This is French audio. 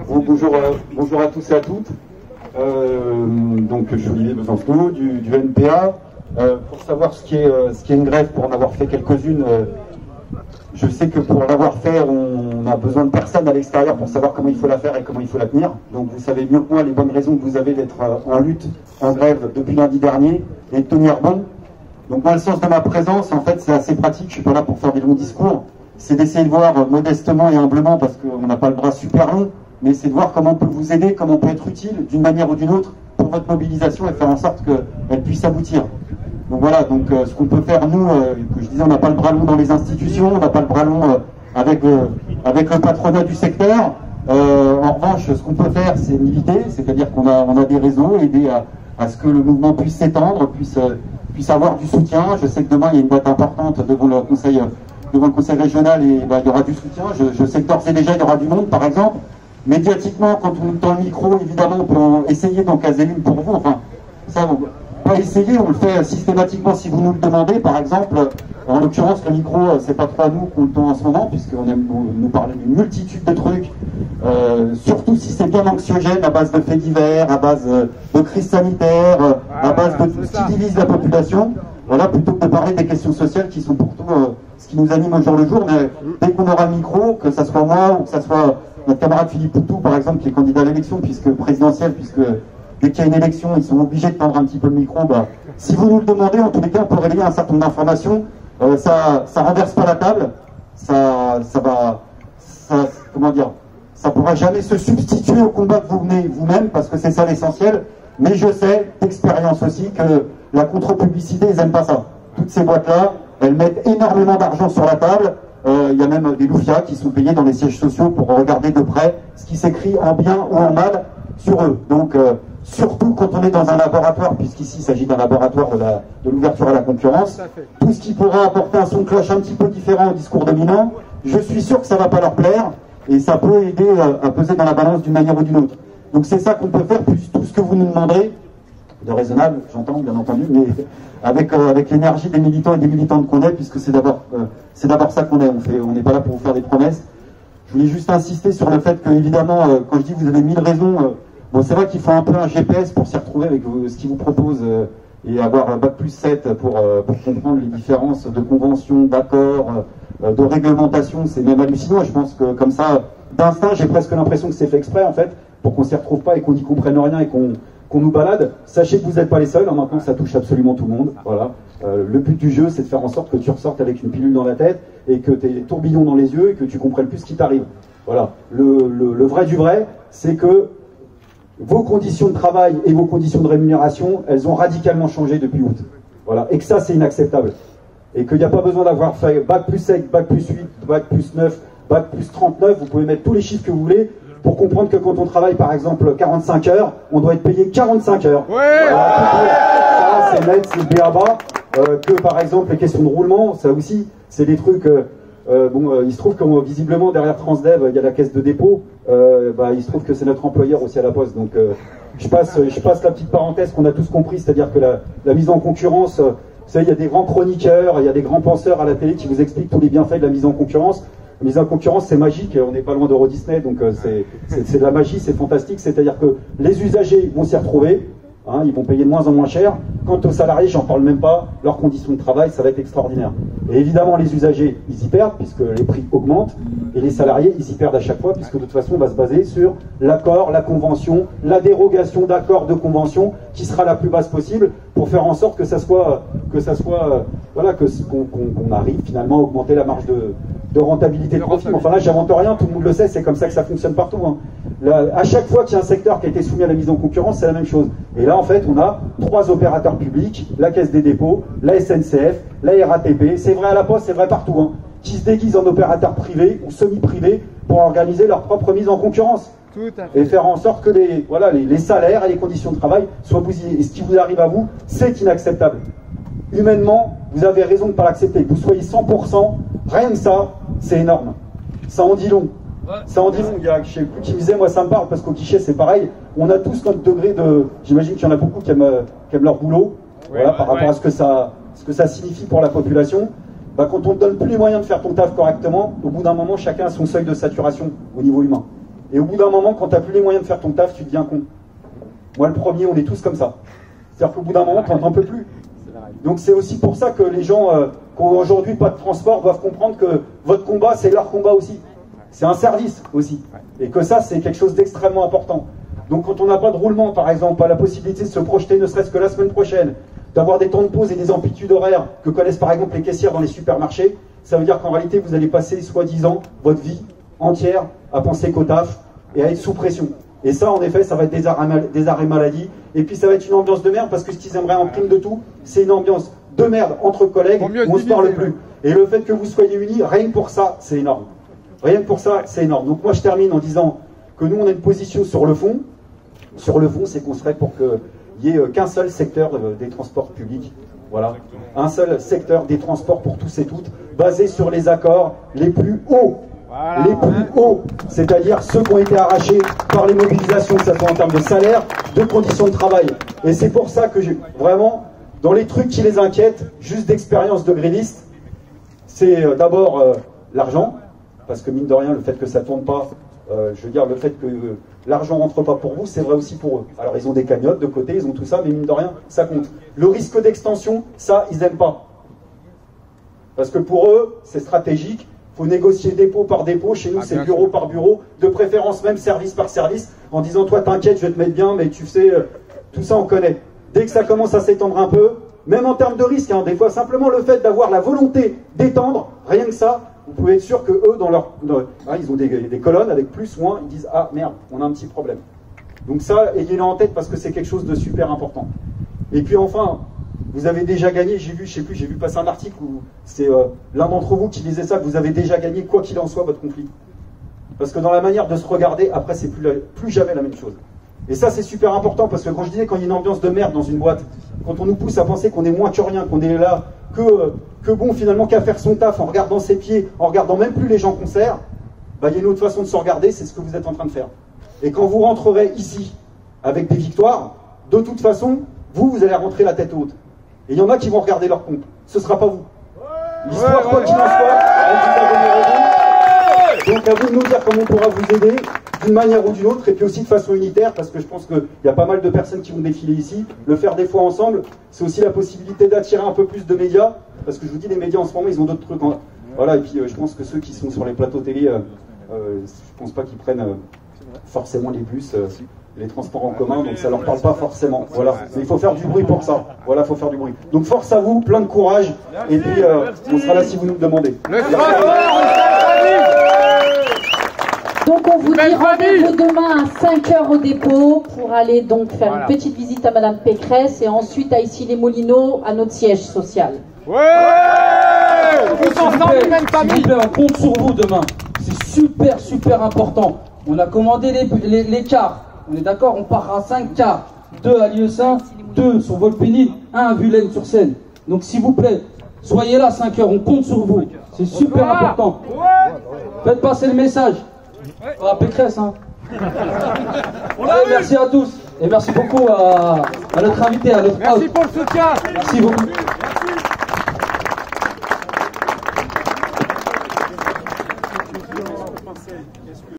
Bonjour à tous et à toutes. Donc je suis Olivier Besancenot du NPA. Pour savoir ce qui est une grève, pour en avoir fait quelques-unes, je sais que pour l'avoir fait, on a besoin de personne à l'extérieur pour savoir comment il faut la faire et comment il faut la tenir. Donc vous savez mieux que moi les bonnes raisons que vous avez d'être en lutte, en grève depuis lundi dernier et de tenir bon. Donc moi, le sens de ma présence, en fait, c'est assez pratique. Je suis pas là pour faire des longs discours. C'est d'essayer de voir modestement et humblement, parce qu'on n'a pas le bras super long, mais c'est de voir comment on peut vous aider, comment on peut être utile d'une manière ou d'une autre pour votre mobilisation et faire en sorte qu'elle puisse aboutir. Donc voilà, donc ce qu'on peut faire, nous, que je disais, on n'a pas le bras long dans les institutions, on n'a pas le bras long avec le patronat du secteur. En revanche, ce qu'on peut faire, c'est militer, c'est-à-dire qu'on a des réseaux, aider à ce que le mouvement puisse s'étendre, puisse avoir du soutien. Je sais que demain, il y a une boîte importante devant le conseil régional et il y aura du soutien. Je sais que d'ores et déjà, il y aura du monde, par exemple. Médiatiquement, quand on nous tend le micro, évidemment, on peut essayer d'en caser une pour vous. Enfin, ça, on pas essayer, on le fait systématiquement si vous nous le demandez. Par exemple, en l'occurrence, le micro, c'est pas trop à nous qu'on le tend en ce moment, puisqu'on aime nous parler d'une multitude de trucs, surtout si c'est bien anxiogène, à base de faits divers, à base de crise sanitaire, à base de tout ce qui divise la population. Voilà, plutôt que de parler des questions sociales qui sont pourtant ce qui nous anime au jour le jour. Mais dès qu'on aura le micro, que ça soit moi ou que ça soit notre camarade Philippe Poutou, par exemple, qui est candidat à l'élection, puisque dès qu'il y a une élection, ils sont obligés de tendre un petit peu le micro. Si vous nous le demandez, en tous les cas, on peut relayer un certain nombre d'informations. Ça renverse pas la table. Ça pourra jamais se substituer au combat que vous menez vous-même, parce que c'est ça l'essentiel. Mais je sais, d'expérience aussi, que la contre-publicité, ils n'aiment pas ça. Toutes ces boîtes-là, elles mettent énormément d'argent sur la table. Il y a même des loufias qui sont payés dans les sièges sociaux pour regarder de près ce qui s'écrit en bien ou en mal sur eux. Donc, surtout quand on est dans un laboratoire, puisqu'ici il s'agit d'un laboratoire de l'ouverture à la concurrence, tout ce qui pourra apporter un son de cloche un petit peu différent au discours dominant, je suis sûr que ça ne va pas leur plaire, et ça peut aider à peser dans la balance d'une manière ou d'une autre. Donc c'est ça qu'on peut faire, plus tout ce que vous nous demanderez, de raisonnable, j'entends bien entendu, mais avec l'énergie des militants et des militantes qu'on est, puisque c'est d'abord ça qu'on est. On n'est pas là pour vous faire des promesses. Je voulais juste insister sur le fait que, évidemment, quand je dis que vous avez 1000 raisons, bon, c'est vrai qu'il faut un peu un GPS pour s'y retrouver avec ce qu'ils vous proposent et avoir un bac+7 pour comprendre les différences de conventions, d'accords, de réglementation. C'est même hallucinant. Et je pense que comme ça, d'instinct, j'ai presque l'impression que c'est fait exprès, en fait, pour qu'on s'y retrouve pas et qu'on n'y comprenne rien et qu'on nous balade. Sachez que vous n'êtes pas les seuls. Maintenant, ça touche absolument tout le monde. Voilà. Le but du jeu, c'est de faire en sorte que tu ressortes avec une pilule dans la tête et que tu aies des tourbillons dans les yeux et que tu comprennes plus ce qui t'arrive. Voilà. Le vrai du vrai, c'est que vos conditions de travail et vos conditions de rémunération, elles ont radicalement changé depuis août. Voilà. Et que ça, c'est inacceptable. Et qu'il n'y a pas besoin d'avoir fait bac+7, bac+8, bac+9, bac+39. Vous pouvez mettre tous les chiffres que vous voulez pour comprendre que quand on travaille, par exemple, 45 heures, on doit être payé 45 heures. Ouais, ça, c'est net, c'est le BABA. Que, par exemple, les questions de roulement, ça aussi, c'est des trucs... il se trouve que visiblement derrière Transdev il y a la caisse de dépôt, il se trouve que c'est notre employeur aussi à la Poste, donc je passe la petite parenthèse qu'on a tous compris, c'est-à-dire que la mise en concurrence, vous savez, il y a des grands chroniqueurs, il y a des grands penseurs à la télé qui vous expliquent tous les bienfaits de la mise en concurrence. La mise en concurrence, c'est magique, on n'est pas loin d'Euro Disney, donc c'est de la magie, c'est fantastique, c'est-à-dire que les usagers vont s'y retrouver. Ils vont payer de moins en moins cher. Quant aux salariés, j'en parle même pas, leurs conditions de travail, ça va être extraordinaire. Et évidemment, les usagers, ils y perdent, puisque les prix augmentent, et les salariés, ils y perdent à chaque fois, puisque de toute façon, on va se baser sur l'accord, la convention, la dérogation d'accord de convention, qui sera la plus basse possible, pour faire en sorte que qu'on arrive finalement à augmenter la marge de rentabilité de profit. Enfin là, j'invente rien, tout le monde le sait, c'est comme ça que ça fonctionne partout. À chaque fois qu'il y a un secteur qui a été soumis à la mise en concurrence, c'est la même chose. Et là, en fait, on a 3 opérateurs publics, la Caisse des dépôts, la SNCF, la RATP, c'est vrai à la Poste, c'est vrai partout, qui se déguisent en opérateurs privés ou semi-privés pour organiser leur propre mise en concurrence. Tout à fait. Et faire en sorte que les salaires et les conditions de travail soient bousillés. Et ce qui vous arrive à vous, c'est inacceptable. Humainement, vous avez raison de ne pas l'accepter. Que vous soyez 100%, rien que ça, c'est énorme. Ça en dit long. Ça en dit long. Il y a, je sais plus qui me disait, moi ça me parle, parce qu'au guichet c'est pareil. On a tous notre degré de... J'imagine qu'il y en a beaucoup qui aiment leur boulot, par rapport à ce que ça signifie pour la population. Quand on ne te donne plus les moyens de faire ton taf correctement, au bout d'un moment, chacun a son seuil de saturation au niveau humain. Et au bout d'un moment, quand tu n'as plus les moyens de faire ton taf, tu deviens con. Moi, le premier, on est tous comme ça. C'est-à-dire qu'au bout d'un moment, tu n'en peux plus. Donc c'est aussi pour ça que les gens qui n'ont aujourd'hui pas de transport doivent comprendre que votre combat, c'est leur combat aussi. C'est un service aussi. Et que ça, c'est quelque chose d'extrêmement important. Donc quand on n'a pas de roulement, par exemple, pas la possibilité de se projeter ne serait-ce que la semaine prochaine, d'avoir des temps de pause et des amplitudes horaires que connaissent par exemple les caissières dans les supermarchés, ça veut dire qu'en réalité, vous allez passer, soi-disant, votre vie entière à penser qu'au taf et à être sous pression. Et ça, en effet, ça va être des arrêts maladie. Et puis ça va être une ambiance de merde, parce que ce qu'ils aimeraient en prime de tout, c'est une ambiance de merde entre collègues où on ne se parle plus. Et le fait que vous soyez unis, rien que pour ça, c'est énorme. Rien que pour ça, c'est énorme. Donc moi, je termine en disant que nous, on a une position sur le fond. Sur le fond, c'est qu'on serait pour qu'il n'y ait qu'un seul secteur des transports publics. Voilà. Un seul secteur des transports pour tous et toutes, basé sur les accords les plus hauts. Voilà, les plus hauts, c'est-à-dire ceux qui ont été arrachés par les mobilisations, que ce soit en termes de salaire, de conditions de travail. Et c'est pour ça que j'ai vraiment, dans les trucs qui les inquiètent, juste d'expérience de gréviste, c'est d'abord l'argent, parce que mine de rien, le fait que ça ne tourne pas, je veux dire, le fait que l'argent ne rentre pas pour vous, c'est vrai aussi pour eux. Alors ils ont des cagnottes de côté, ils ont tout ça, mais mine de rien, ça compte. Le risque d'extension, ça, ils n'aiment pas. Parce que pour eux, c'est stratégique. Il faut négocier dépôt par dépôt. Chez nous, c'est bureau par bureau, de préférence même service par service, en disant, toi, t'inquiète, je vais te mettre bien, mais tu sais, tout ça, on connaît. Dès que ça commence à s'étendre un peu, même en termes de risque, hein, des fois, simplement le fait d'avoir la volonté d'étendre, rien que ça, vous pouvez être sûr que eux, ils ont des colonnes avec plus, moins, ils disent, ah merde, on a un petit problème. Donc ça, ayez-le en tête parce que c'est quelque chose de super important. Et puis enfin, vous avez déjà gagné, j'ai vu passer un article où c'est l'un d'entre vous qui disait ça, que vous avez déjà gagné quoi qu'il en soit votre conflit. Parce que dans la manière de se regarder, après c'est plus jamais la même chose. Et ça c'est super important parce que quand je disais quand il y a une ambiance de merde dans une boîte, quand on nous pousse à penser qu'on est moins que rien, qu'on est là, que bon finalement qu'à faire son taf en regardant ses pieds, en regardant même plus les gens qu'on sert, bah, il y a une autre façon de se regarder, c'est ce que vous êtes en train de faire. Et quand vous rentrerez ici avec des victoires, de toute façon, vous allez rentrer la tête haute. Et il y en a qui vont regarder leur compte. Ce ne sera pas vous. L'histoire, quoi qu'il en soit, donc à vous de nous dire comment on pourra vous aider d'une manière ou d'une autre, et puis aussi de façon unitaire, parce que je pense qu'il y a pas mal de personnes qui vont défiler ici. Le faire des fois ensemble, c'est aussi la possibilité d'attirer un peu plus de médias, parce que je vous dis, les médias en ce moment, ils ont d'autres trucs. Voilà, et puis je pense que ceux qui sont sur les plateaux télé, je pense pas qu'ils prennent forcément les bus, les transports en commun, donc ça leur parle pas forcément. Voilà, mais il faut faire du bruit pour ça. Voilà, il faut faire du bruit. Donc force à vous, plein de courage, et puis on sera là si vous nous le demandez. Donc on vous dit rendez-vous demain à 5h au dépôt pour aller donc faire une petite visite à Madame Pécresse et ensuite à Issy-les-Moulineaux à notre siège social. Ouais, on compte sur vous demain. C'est super important. On a commandé les cars. On est d'accord, on part à 5 cars. 2 à Lieusaint, 2 sur Volpénille, 1 à Vulaine-sur-Seine. Donc s'il vous plaît, soyez là à 5h, on compte sur vous. C'est super important. Faites passer le message. À Pécresse, hein. Merci à tous. Et merci beaucoup à notre invité, à notre hôte. Merci pour le soutien. Merci beaucoup.